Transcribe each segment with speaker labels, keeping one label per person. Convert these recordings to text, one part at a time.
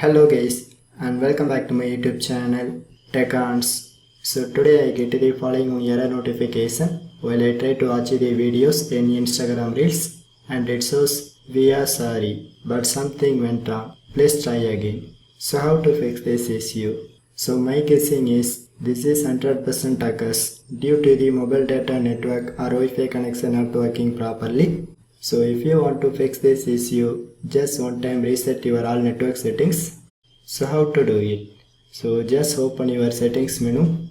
Speaker 1: Hello guys and welcome back to my YouTube channel TechArts. So today I get the following error notification while I try to watch the videos in Instagram Reels and it shows we are sorry but something went wrong. Please try again. So how to fix this issue? So my guessing is this is 100% occurs due to the mobile data network or Wi-Fi connection not working properly. So if you want to fix this issue, just one time reset your all network settings. So how to do it? So just open your settings menu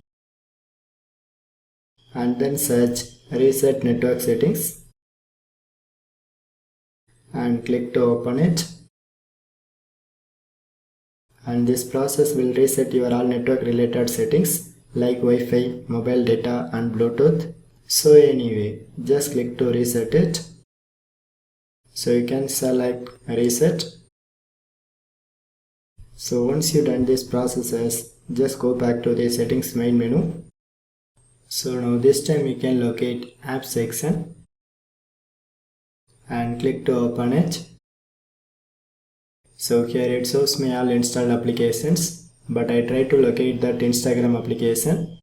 Speaker 1: and then search reset network settings and click to open it. And this process will reset your all network related settings like Wi-Fi, mobile data and Bluetooth. So anyway, just click to reset it. So you can select reset. So once you done this processes, just go back to the settings main menu. So now this time you can locate app section and click to open it. So here it shows me all installed applications, but I try to locate that Instagram application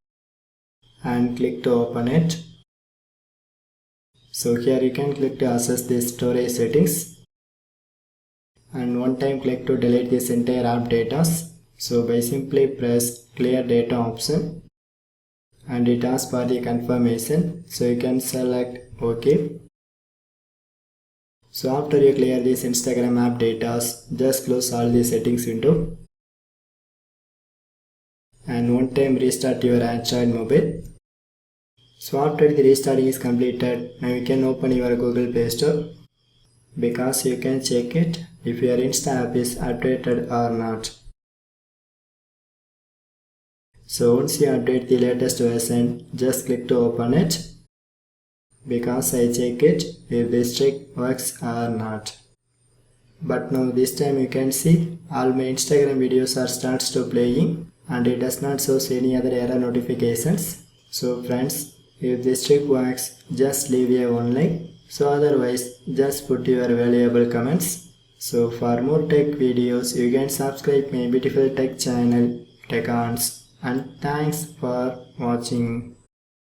Speaker 1: and click to open it. So here you can click to access the storage settings and one time click to delete this entire app data. So by simply press clear data option and it asks for the confirmation, so you can select OK. So after you clear this Instagram app data, just close all the settings window and one time restart your Android mobile. So after the restarting is completed, now you can open your Google Play Store because you can check it if your Insta app is updated or not. So once you update the latest version, just click to open it because I check it if this trick works or not. But now this time you can see all my Instagram videos are starts to playing and it does not show any other error notifications. So friends, if this trick works, just leave a one like. So otherwise, just put your valuable comments. So for more tech videos, you can subscribe my beautiful tech channel TechArts and thanks for watching.